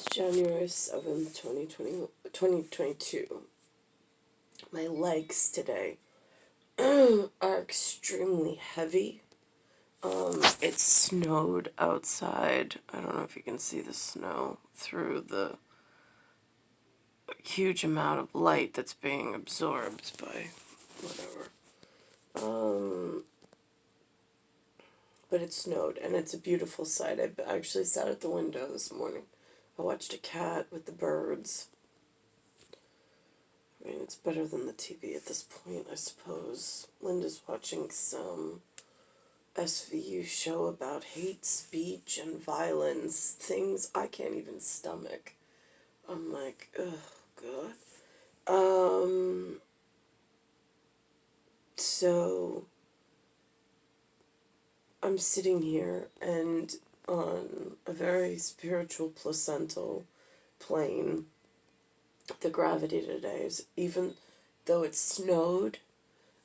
January 7th, 2022. My legs today are extremely heavy. It snowed outside. I don't know if you can see the snow through the huge amount of light that's being absorbed by whatever. But it snowed, and it's a beautiful sight. I actually sat at the window this morning. I watched a cat with the birds. I mean, it's better than the TV at this point, I suppose. Linda's watching some SVU show about hate speech and violence, things I can't even stomach. I'm like, oh, God. So I'm sitting here and on a very spiritual placental plane, the gravity today is, even though it snowed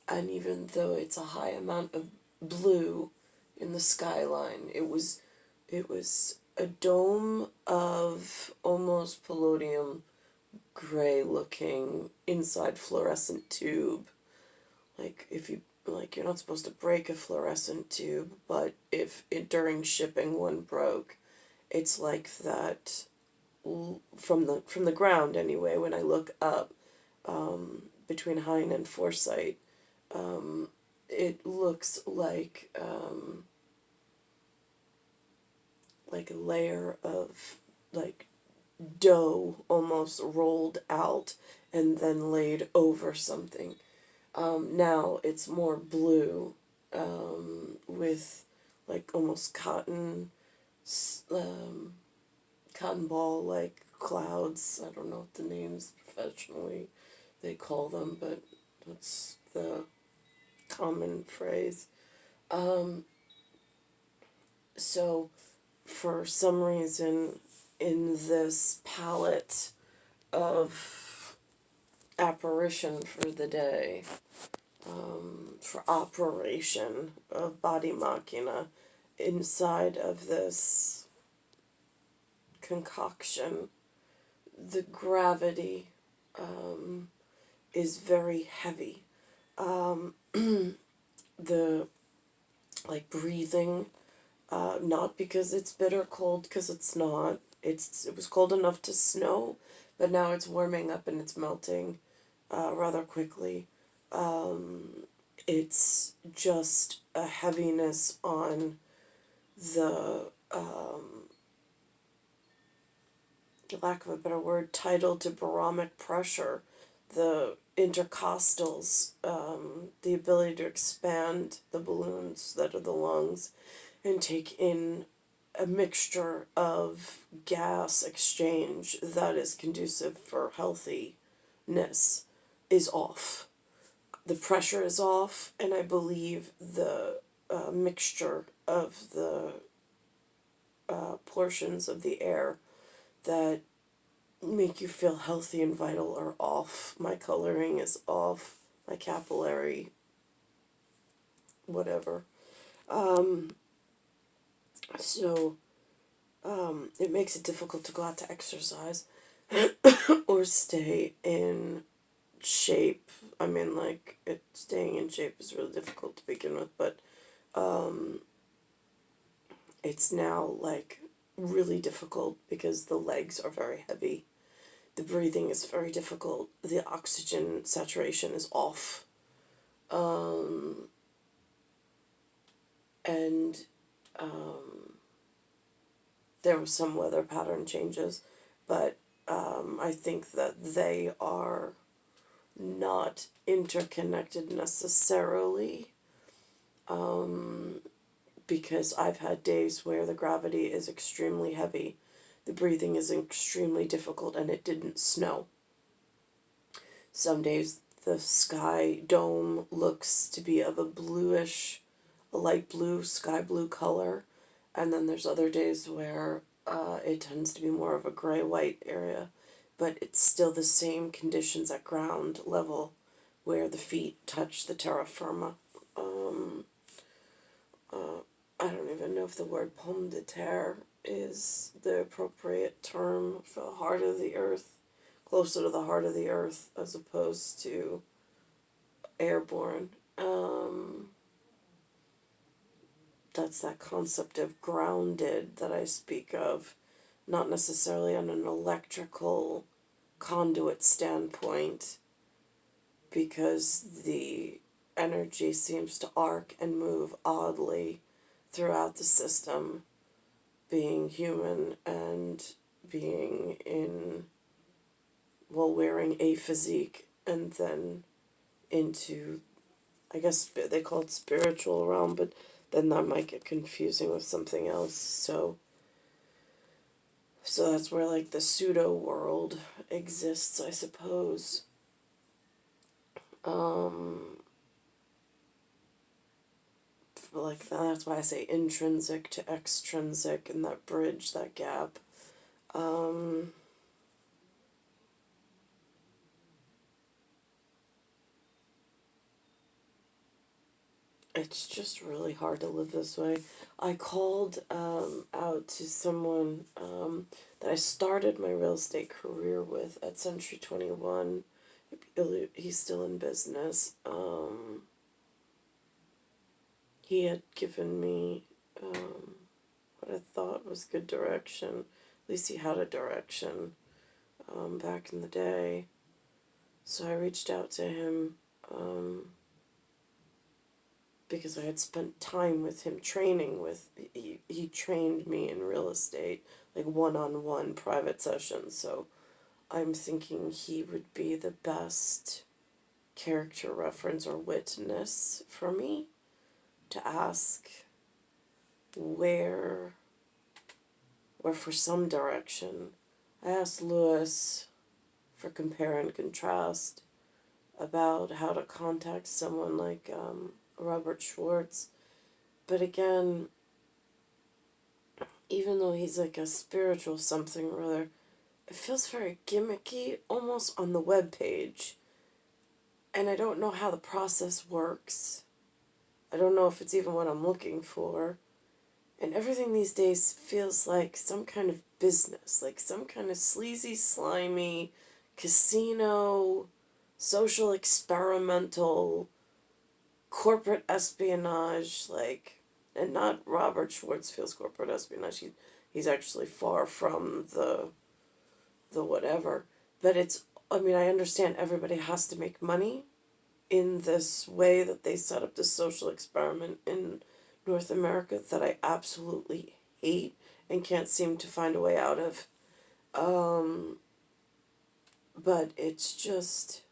and even though it's a high amount of blue in the skyline, it was a dome of almost palladium gray looking inside fluorescent tube. Like, if you, like, you're not supposed to break a fluorescent tube, but if it, during shipping, one broke, it's like that from the ground anyway. When I look up, between Hine and Foresight, it looks like a layer of like dough almost rolled out and then laid over something. Now it's more blue, with like almost cotton ball like clouds. I don't know what the names professionally they call them, but that's the common phrase. So for some reason in this palette of apparition for the day, for operation of body machina, inside of this concoction, the gravity is very heavy. The like breathing, not because it's bitter cold, because it's not. It was cold enough to snow, but now it's warming up and it's melting rather quickly. It's just a heaviness on the, lack of a better word, tidal to baromic pressure, the intercostals, the ability to expand the balloons that are the lungs and take in a mixture of gas exchange that is conducive for healthiness is off. The pressure is off, and I believe the mixture of the portions of the air that make you feel healthy and vital are off. My coloring is off. My capillary, whatever. So it makes it difficult to go out to exercise or stay in shape. I mean, like, staying in shape is really difficult to begin with, but it's now, like, really difficult because the legs are very heavy. The breathing is very difficult. The oxygen saturation is off. And there were some weather pattern changes, but I think that they are not interconnected necessarily, because I've had days where the gravity is extremely heavy, the breathing is extremely difficult, and it didn't snow. Some days the sky dome looks to be of a bluish, a light blue, sky blue color, and then there's other days where it tends to be more of a gray-white area, but it's still the same conditions at ground level where the feet touch the terra firma. I don't even know if the word pomme de terre is the appropriate term for the heart of the earth, closer to the heart of the earth as opposed to airborne. That's that concept of grounded that I speak of, not necessarily on an electrical conduit standpoint, because the energy seems to arc and move oddly throughout the system, being human and being in, well, wearing a physique, and then into, I guess they call it spiritual realm, but then that might get confusing with something else. So that's where like the pseudo world exists, I suppose. Like that's why I say intrinsic to extrinsic, and that bridge, that gap. It's just really hard to live this way. I called out to someone that I started my real estate career with at Century 21. He's still in business. He had given me what I thought was good direction. At least he had a direction back in the day. So I reached out to him because I had spent time with him training with, he trained me in real estate, like one-on-one private sessions. So I'm thinking he would be the best character reference or witness for me to ask where for some direction. I asked Lewis for compare and contrast about how to contact someone like Robert Schwartz. But again, even though he's like a spiritual something or other, it feels very gimmicky, almost on the webpage. And I don't know how the process works. I don't know if it's even what I'm looking for. And everything these days feels like some kind of business, like some kind of sleazy, slimy, casino, social experimental, corporate espionage, like, and not Robert Schwartz feels corporate espionage. He's actually far from the whatever. But it's, I mean, I understand everybody has to make money in this way that they set up this social experiment in North America that I absolutely hate and can't seem to find a way out of. But it's just,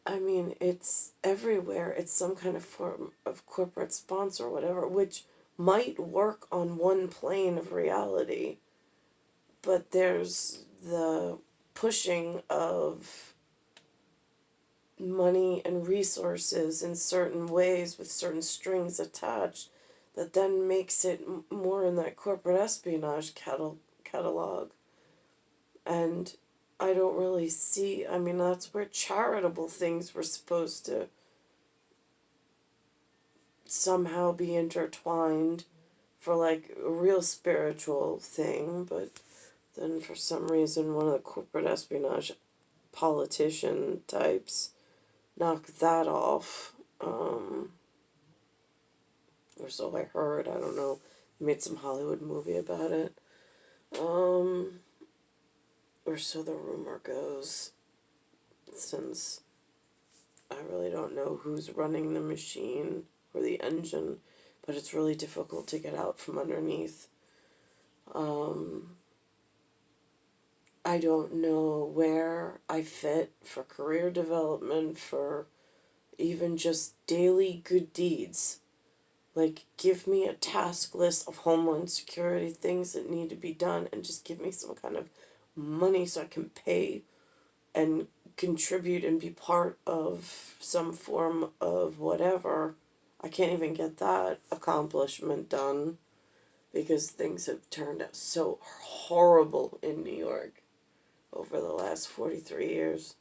I mean, it's everywhere. It's some kind of form of corporate sponsor or whatever, which might work on one plane of reality, but there's the pushing of money and resources in certain ways with certain strings attached that then makes it more in that corporate espionage catalog. And I don't really see, I mean, that's where charitable things were supposed to somehow be intertwined for like a real spiritual thing, but then for some reason one of the corporate espionage politician types knocked that off. Or so I heard, I don't know. They made some Hollywood movie about it. Or so the rumor goes, since I really don't know who's running the machine or the engine, but it's really difficult to get out from underneath. I don't know where I fit for career development, for even just daily good deeds. Like, give me a task list of Homeland Security things that need to be done, and just give me some kind of money so I can pay and contribute and be part of some form of whatever. I can't even get that accomplishment done because things have turned out so horrible in New York over the last 43 years.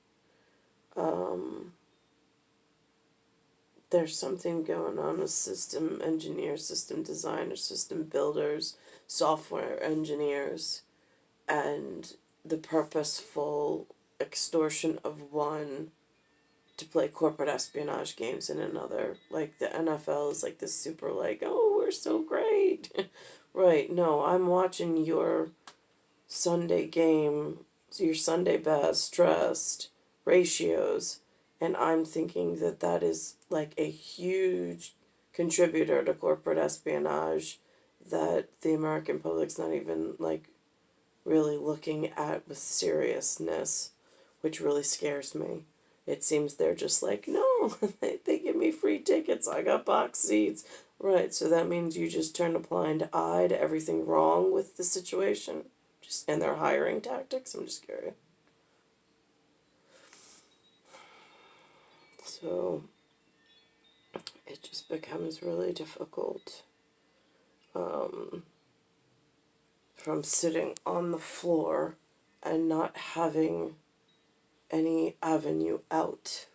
there's something going on with system engineers, system designers, system builders, software engineers, and the purposeful extortion of one to play corporate espionage games in another. Like the NFL is like this super like, oh, we're so great. Right, no, I'm watching your Sunday game, your Sunday best dressed ratios, and I'm thinking that that is like a huge contributor to corporate espionage that the American public's not even like really looking at with seriousness, which really scares me. It seems they're just like, no, they give me free tickets, I got box seats. Right, so that means you just turn a blind eye to everything wrong with the situation? Just and their hiring tactics? I'm just curious. So it just becomes really difficult from sitting on the floor and not having any avenue out.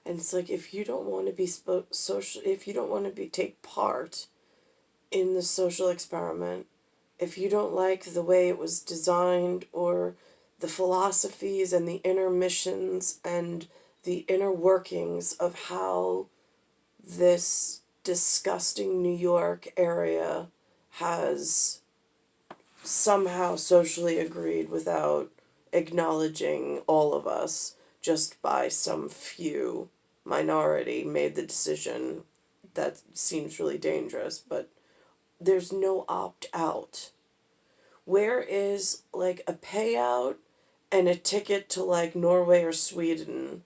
And it's like if you don't want to be social, if you don't want to be take part in the social experiment, if you don't like the way it was designed or the philosophies and the inner missions and the inner workings of how this disgusting New York area has somehow socially agreed without acknowledging all of us, just by some few minority made the decision that seems really dangerous, but there's no opt out. Where is like a payout and a ticket to like Norway or Sweden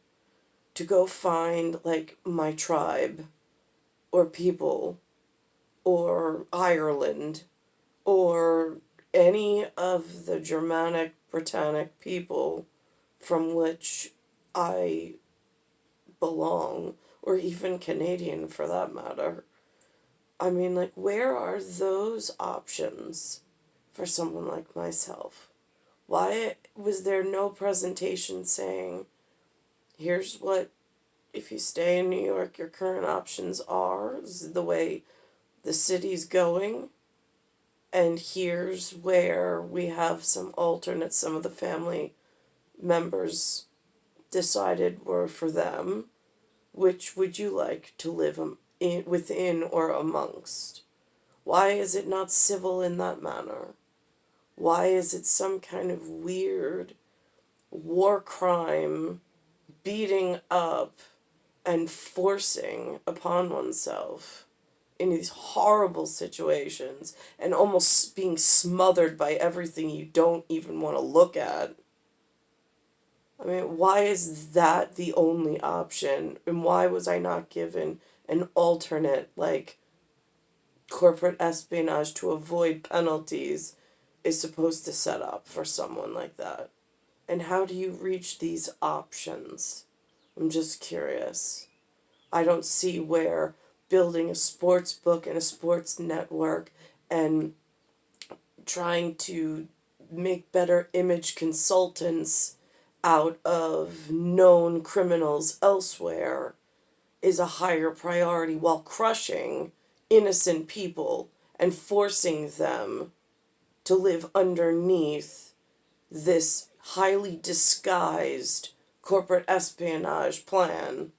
to go find like my tribe or people or Ireland or any of the Germanic Britannic people from which I belong, or even Canadian for that matter? I mean, like, where are those options for someone like myself? Why was there no presentation saying, here's what, if you stay in New York, your current options are, this is the way the city's going, and here's where we have some alternates, some of the family members decided were for them. Which would you like to live within or amongst? Why is it not civil in that manner? Why is it some kind of weird war crime beating up and forcing upon oneself in these horrible situations and almost being smothered by everything you don't even want to look at? I mean, why is that the only option? And why was I not given an alternate, like, corporate espionage to avoid penalties is supposed to set up for someone like that? And how do you reach these options? I'm just curious. I don't see where building a sports book and a sports network and trying to make better image consultants out of known criminals elsewhere is a higher priority, while crushing innocent people and forcing them to live underneath this highly disguised corporate espionage plan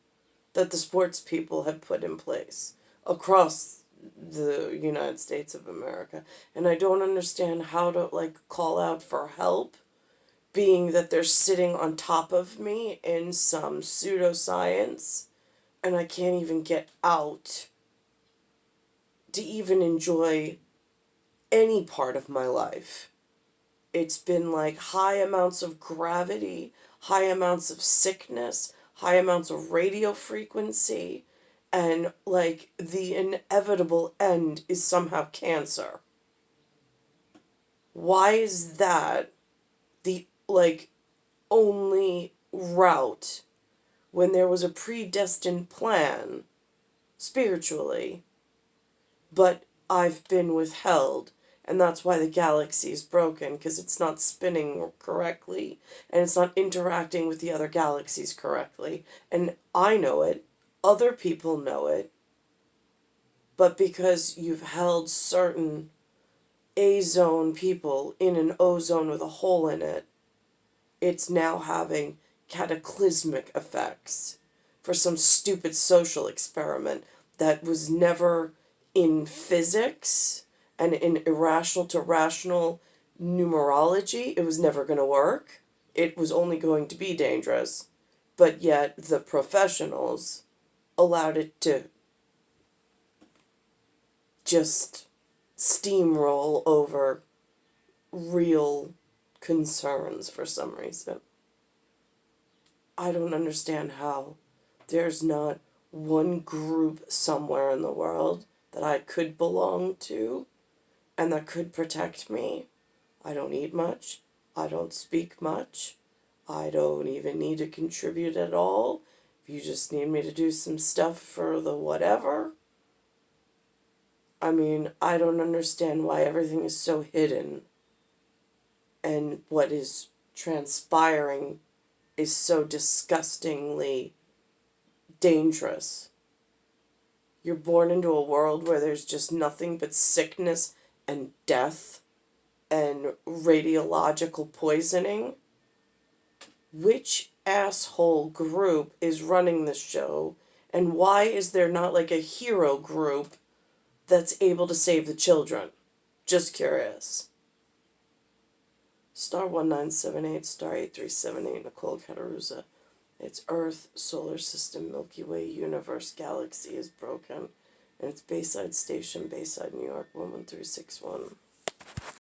that the sports people have put in place across the United States of America. And I don't understand how to like call out for help, being that they're sitting on top of me in some pseudoscience and I can't even get out to even enjoy any part of my life. It's been like high amounts of gravity, high amounts of sickness, high amounts of radio frequency, and like the inevitable end is somehow cancer. Why is that the like only route when there was a predestined plan spiritually, but I've been withheld And that's why the galaxy is broken, because it's not spinning correctly and it's not interacting with the other galaxies correctly. And I know it, other people know it, but because you've held certain A zone people in an O zone with a hole in it, it's now having cataclysmic effects for some stupid social experiment that was never in physics and in irrational to rational numerology. It was never going to work. It was only going to be dangerous. But yet the professionals allowed it to just steamroll over real concerns for some reason. I don't understand how there's not one group somewhere in the world that I could belong to and that could protect me. I don't eat much. I don't speak much. I don't even need to contribute at all. If you just need me to do some stuff for the whatever. I mean, I don't understand why everything is so hidden and what is transpiring is so disgustingly dangerous. You're born into a world where there's just nothing but sickness and death and radiological poisoning. Which asshole group is running the show? And why is there not like a hero group that's able to save the children? Just curious. Star 1978, Star 8378, Nicole, Cattaruzza. Its Earth, solar system, Milky Way, universe, galaxy is broken. And it's Bayside Station, Bayside, New York, 11361.